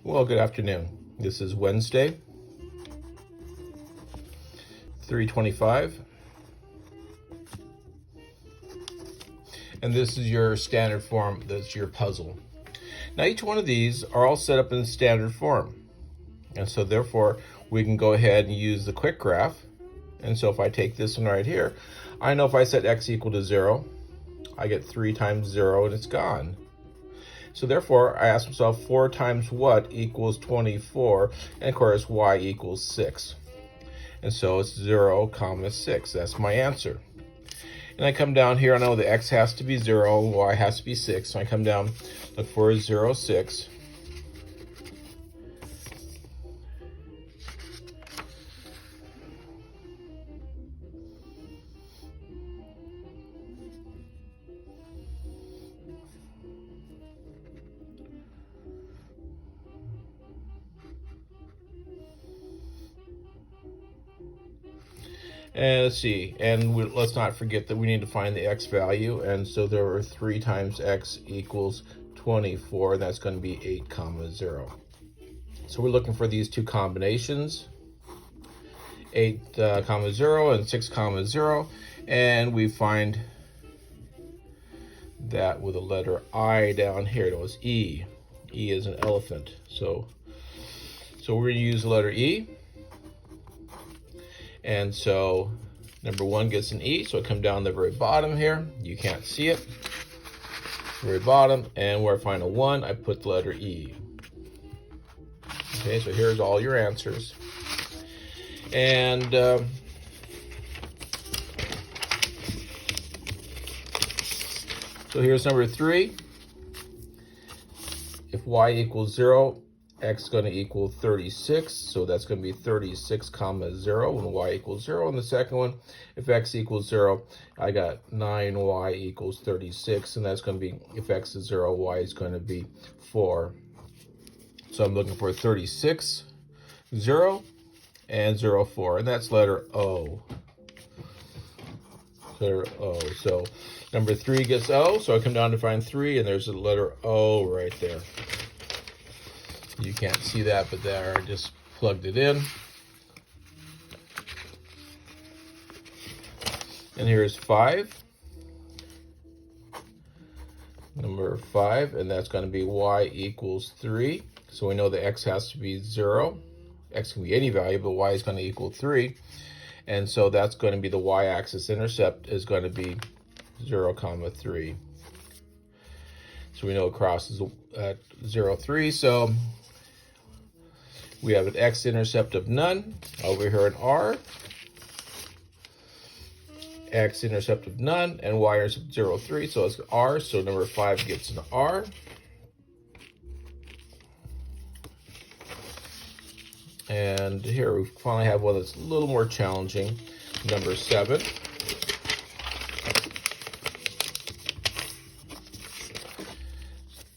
Well, good afternoon. This is Wednesday, 3/25, and this is your standard form. That's your puzzle. Now, each one of these are all set up in standard form, and so therefore we can go ahead and use the quick graph. And so if I take this one right here, I know if I set x equal to 0, I get 3 times 0 and it's gone. So therefore, I ask myself 4 times what equals 24, and of course y equals 6. And so it's 0, 6. That's my answer. And I come down here, I know the x has to be 0, y has to be 6. So I come down, look for 0, 6. And let's see, and let's not forget that we need to find the x value, and so there are 3 times x equals 24, and that's going to be 8, 0. So we're looking for these two combinations, 8, 0 and 6, 0, and we find that with a letter I down here. It was E. E is an elephant. So we're going to use the letter E. And so number 1 gets an E, so I come down the very bottom here. You can't see it. Very bottom, and where I find a 1, I put the letter E. Okay, so here's all your answers. And so here's number 3. If y equals 0, x is going to equal 36, so that's going to be 36, 0 when y equals 0. And the second one, if x equals 0, I got 9y equals 36, and that's going to be, if x is 0, y is going to be 4. So I'm looking for 36, 0, and 0, 4, and that's letter O. Letter O. So number 3 gets O, so I come down to find 3, and there's the letter O right there. You can't see that, but there, I just plugged it in. And here's 5. Number 5, and that's going to be y equals 3. So we know the x has to be 0. X can be any value, but y is going to equal 3. And so that's going to be the y-axis intercept is going to be 0, 3. So we know it crosses at 0, 3. So we have an x-intercept of none. Over here in R, x-intercept of none, and y-intercept 0, 3. So it's R, so number 5 gets an R. And here we finally have one that's a little more challenging, number 7.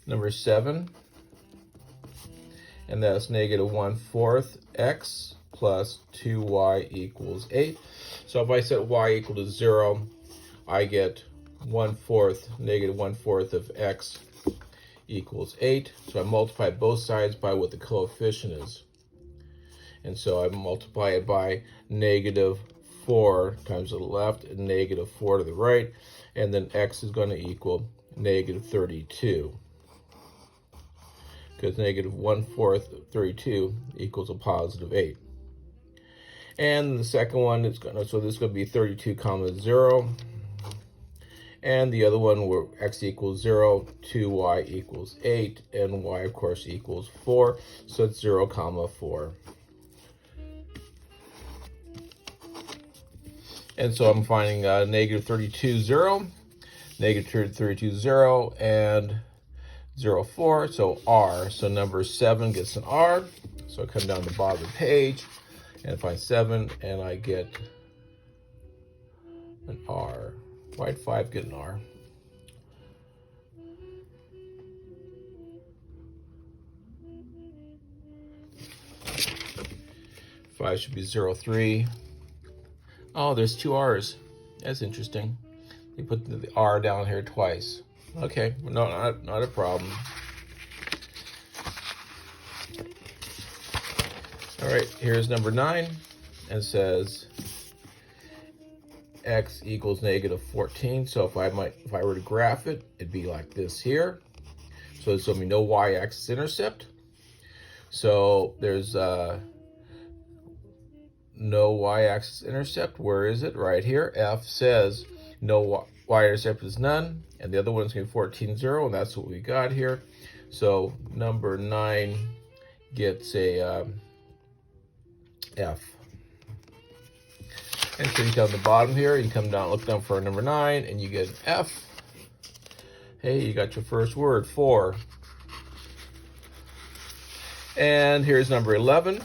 Number 7. And that's negative 1/4 x plus 2y equals 8. So if I set y equal to 0, I get 1/4, negative 1/4 of x equals 8. So I multiply both sides by what the coefficient is. And so I multiply it by negative 4 times to the left and negative 4 to the right. And then x is going to equal negative 32. Because negative 1/4 32 equals a positive 8. And the second one is going to, so this is going to be 32, 0. And the other one where x equals 0, 2y equals 8, and y of course equals 4. So it's 0, 4. And so I'm finding negative 32, 0, negative 32, 0, and 0, 4, so R. So number 7 gets an R. So I come down the bottom of the page and find 7, and I get an R. Why'd 5 get an R? 5 should be 0, 3. Oh, there's 2 R's. That's interesting. They put the R down here twice. Okay, no, not a problem. All right, here's number 9, and it says x equals negative 14. So if I were to graph it, it'd be like this here. So there's going to be no y-axis intercept. So there's no y-axis intercept. Where is it? Right here. F says no y-intercept is none, and the other one's going to be 14, 0, and that's what we got here. So number 9 gets a F. And so you down the bottom here, you come down, look down for number 9, and you get an F. Hey, you got your first word, 4. And here's number 11.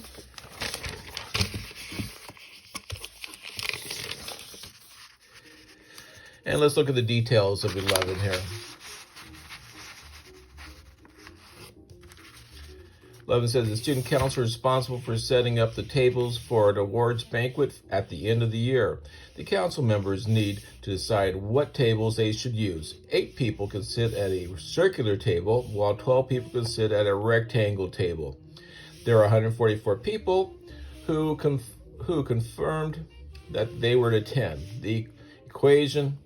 And let's look at the details of 11 here. 11 says the student council is responsible for setting up the tables for an awards banquet at the end of the year. The council members need to decide what tables they should use. 8 people can sit at a circular table, while 12 people can sit at a rectangle table. There are 144 people who confirmed that they were to attend. The equation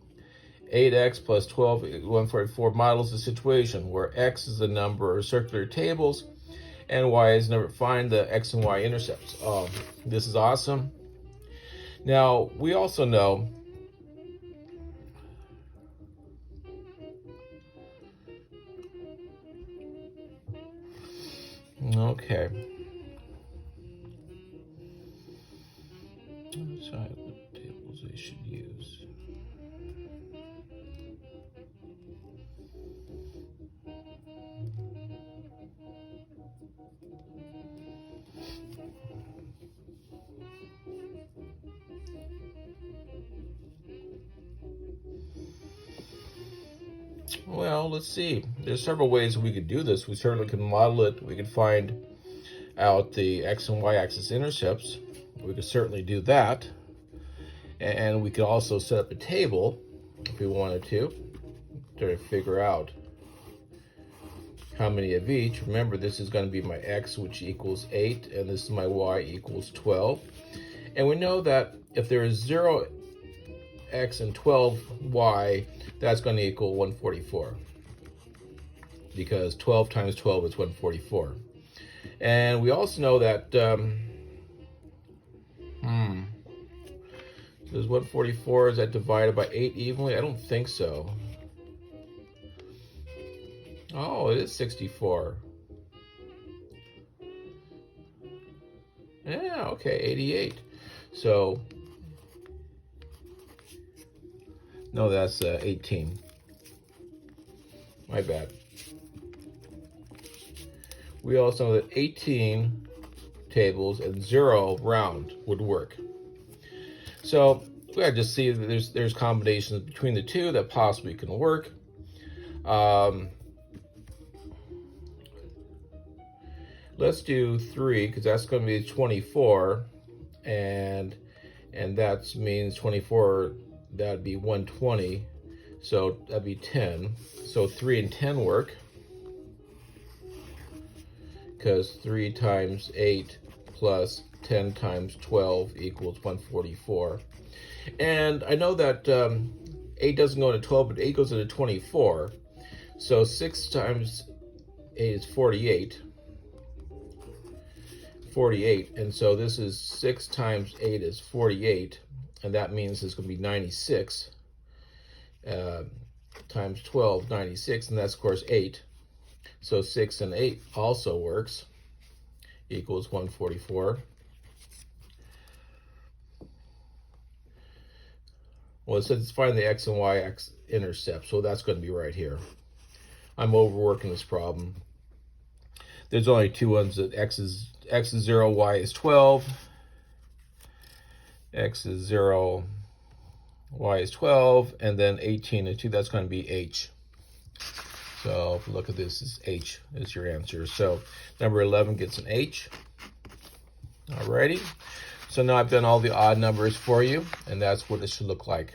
8x plus 12 144 models the situation where x is the number of circular tables and y is number. Find the x and y intercepts. This is awesome. Now we also know okay. Decide what tables they should use. Well, let's see. There's several ways we could do this. We certainly can model it. We could find out the x and y axis intercepts. We could certainly do that. And we could also set up a table if we wanted to figure out how many of each. Remember, this is going to be my x, which equals 8, and this is my y equals 12. And we know that if there is 0 x and 12 y, that's going to equal 144. Because 12 times 12 is 144. And we also know that, does 144, is that divided by 8 evenly? I don't think so. Oh, it is 64. Yeah, okay, 88. So, no, that's 18. My bad. We also know that 18 tables and 0 round would work. So we gotta just see that there's combinations between the two that possibly can work. Let's do 3 because that's going to be 24, and that means 24. That'd be 120. So that'd be 10. So 3 and 10 work because 3 times 8 plus 10 times 12 equals 144. And I know that 8 doesn't go into 12, but 8 goes into 24. So 6 times 8 is 48. 48. And so this is 6 times 8 is 48. And that means it's going to be 96. Times 12, 96. And that's, of course, 8. So 6 and 8 also works. Equals 144. Well, it says find the x and y axis intercept, so that's going to be right here. I'm overworking this problem. There's only 2 ones that x is 0, y is 12. X is 0, y is 12, and then 18 and 2, that's going to be h. So if you look at this, is h is your answer. So number 11 gets an h. Alrighty. So now I've done all the odd numbers for you, and that's what it should look like.